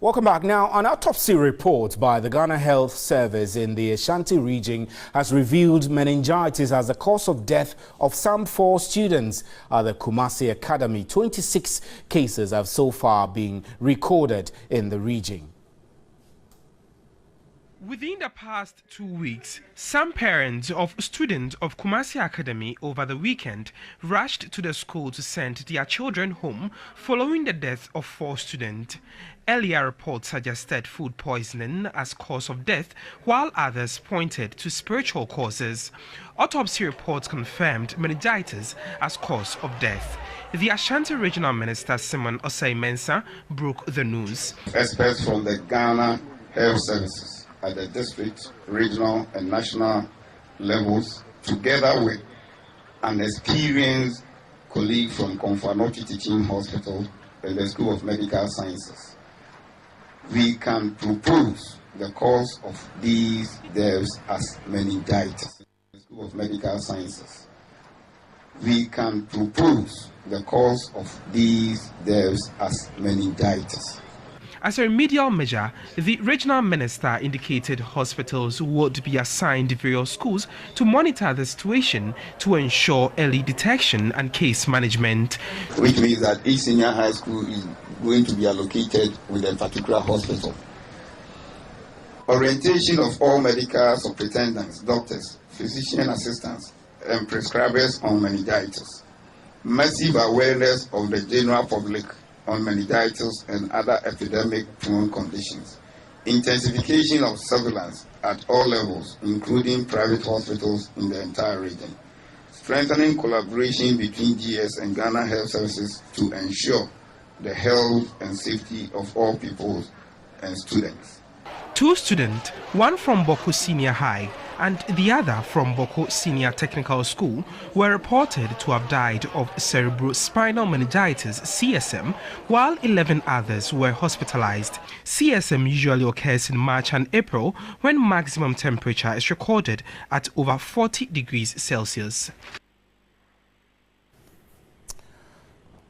Welcome back. Now, an autopsy report by the Ghana Health Service in the Ashanti region has revealed meningitis as the cause of death of some 4 students at the Kumasi Academy. 26 cases have so far been recorded in the region. Within the past 2 weeks, some parents of students of Kumasi Academy over the weekend rushed to the school to send their children home following the death of 4 students. Earlier reports suggested food poisoning as cause of death, while others pointed to spiritual causes. Autopsy reports confirmed meningitis as cause of death. The Ashanti Regional Minister Simon Osei-Mensah broke the news. Experts from the Ghana Health Services at the district, regional and national levels, together with an experienced colleague from Konfanoti Teaching Hospital and the School of Medical Sciences, we can propose the cause of these deaths as meningitis. The School of Medical Sciences, we can propose the cause of these deaths as meningitis. As a remedial measure, the regional minister indicated hospitals would be assigned various schools to monitor the situation to ensure early detection and case management. Which means that each senior high school is going to be allocated with a particular hospital. Orientation of all medical superintendents, doctors, physician assistants, and prescribers on meningitis. Massive awareness of the general public on meningitis and other epidemic-prone conditions. Intensification of surveillance at all levels, including private hospitals in the entire region. Strengthening collaboration between GS and Ghana Health Services to ensure the health and safety of all people and students. 2 students, one from Boko Senior High and the other from Boko Senior Technical School, were reported to have died of cerebrospinal meningitis (CSM), while 11 others were hospitalized. CSM usually occurs in March and April when maximum temperature is recorded at over 40 degrees Celsius.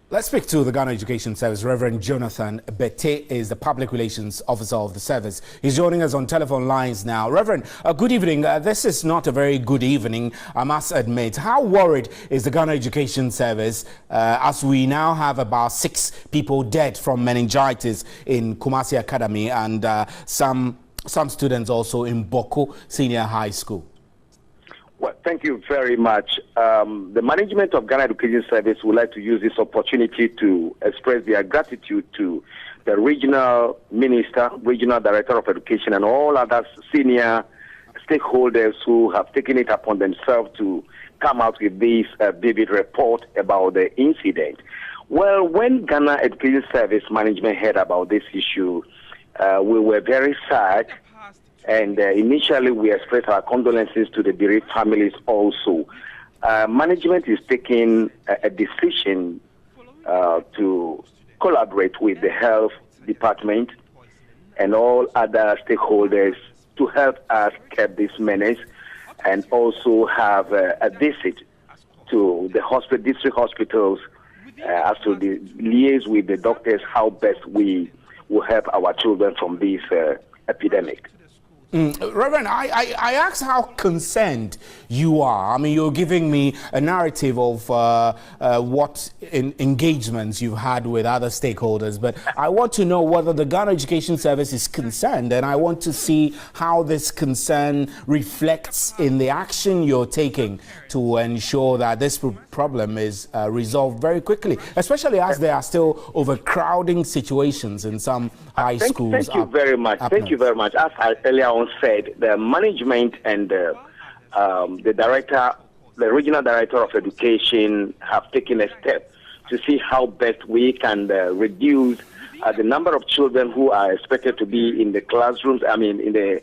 Let's speak to the Ghana Education Service. Reverend Jonathan Bete is the Public Relations Officer of the service. He's joining us on telephone lines now. Reverend, good evening. This is not a very good evening, I must admit. How worried is the Ghana Education Service as we now have about 6 people dead from meningitis in Kumasi Academy and some students also in Boko Senior High School? Well, thank you very much. The management of Ghana Education Service would like to use this opportunity to express their gratitude to the regional minister, regional director of education, and all other senior stakeholders who have taken it upon themselves to come out with this vivid report about the incident. Well, when Ghana Education Service management heard about this issue, we were very sad. And initially, we expressed our condolences to the bereaved families also. Management is taking a decision to collaborate with the health department and all other stakeholders to help us curb this menace and also have a visit to the district hospitals as to liaise with the doctors how best we will help our children from this epidemic. Reverend, I asked how concerned you are. I mean, you're giving me a narrative of what engagements you've had with other stakeholders, but I want to know whether the Ghana Education Service is concerned, and I want to see how this concern reflects in the action you're taking to ensure that this problem is resolved very quickly, especially as there are still overcrowding situations in some high schools. Thank you very much. Thank you very much. As I earlier on said, the management and the regional director of education have taken a step to see how best we can reduce the number of children who are expected to be in the classrooms, in the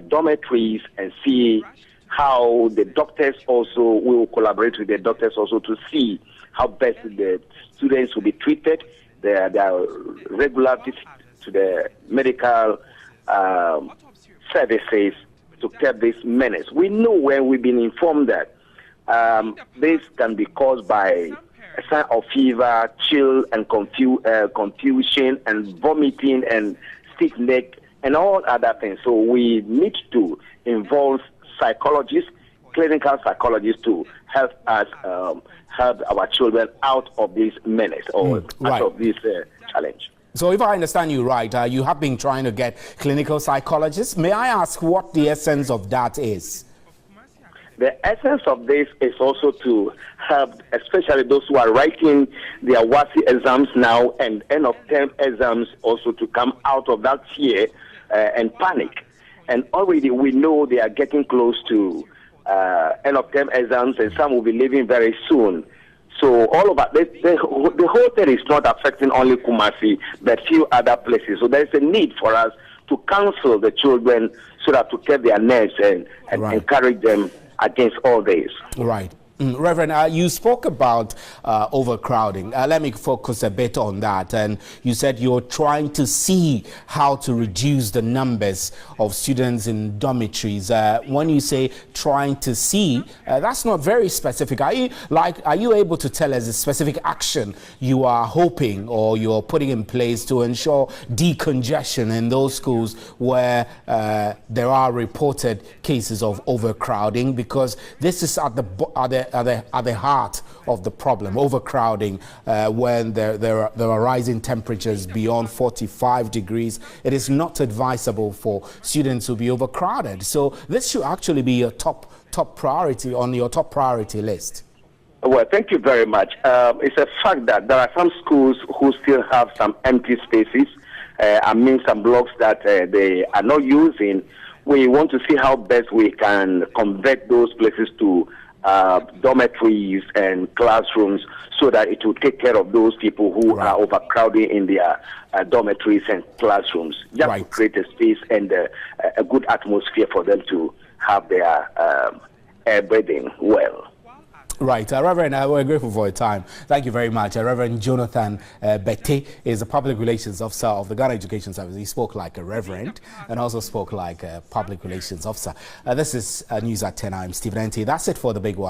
dormitories, and see how the doctors also will collaborate with the doctors also to see how best the students will be treated, their regular visits to the medical services to curb this menace. We know when we've been informed that this can be caused by a sign of fever, chill, and confusion, and vomiting, and stiff neck, and all other things. So we need to involve psychologists, clinical psychologists, to help us help our children out of this menace or out of this challenge. So if I understand you right, you have been trying to get clinical psychologists. May I ask what the essence of that is? The essence of this is also to help, especially those who are writing their WASI exams now and end of term exams, also to come out of that fear and panic. And already we know they are getting close to end of term exams, and some will be leaving very soon. So all of that, the whole thing is not affecting only Kumasi, but few other places. So there is a need for us to counsel the children so that to keep their nerves and encourage them against all this. Right. Reverend, you spoke about overcrowding. Let me focus a bit on that. And you said you're trying to see how to reduce the numbers of students in dormitories. When you say trying to see, that's not very specific. Are you able to tell us a specific action you are hoping or you're putting in place to ensure decongestion in those schools where there are reported cases of overcrowding? Because this is at the heart of the problem, overcrowding, when there are rising temperatures beyond 45 degrees. It is not advisable for students to be overcrowded. So this should actually be a top priority on your top priority list. Well, thank you very much. It's a fact that there are some schools who still have some empty spaces. Some blocks that they are not using. We want to see how best we can convert those places to dormitories and classrooms so that it will take care of those people who are overcrowding in their dormitories and classrooms, just to create a space and a good atmosphere for them to have their air breathing well. Right. Reverend, we're grateful for your time. Thank you very much. Reverend Jonathan Bette is the Public Relations Officer of the Ghana Education Service. He spoke like a reverend and also spoke like a Public Relations Officer. This is News at 10. I'm Stephen Ente. That's it for the big one.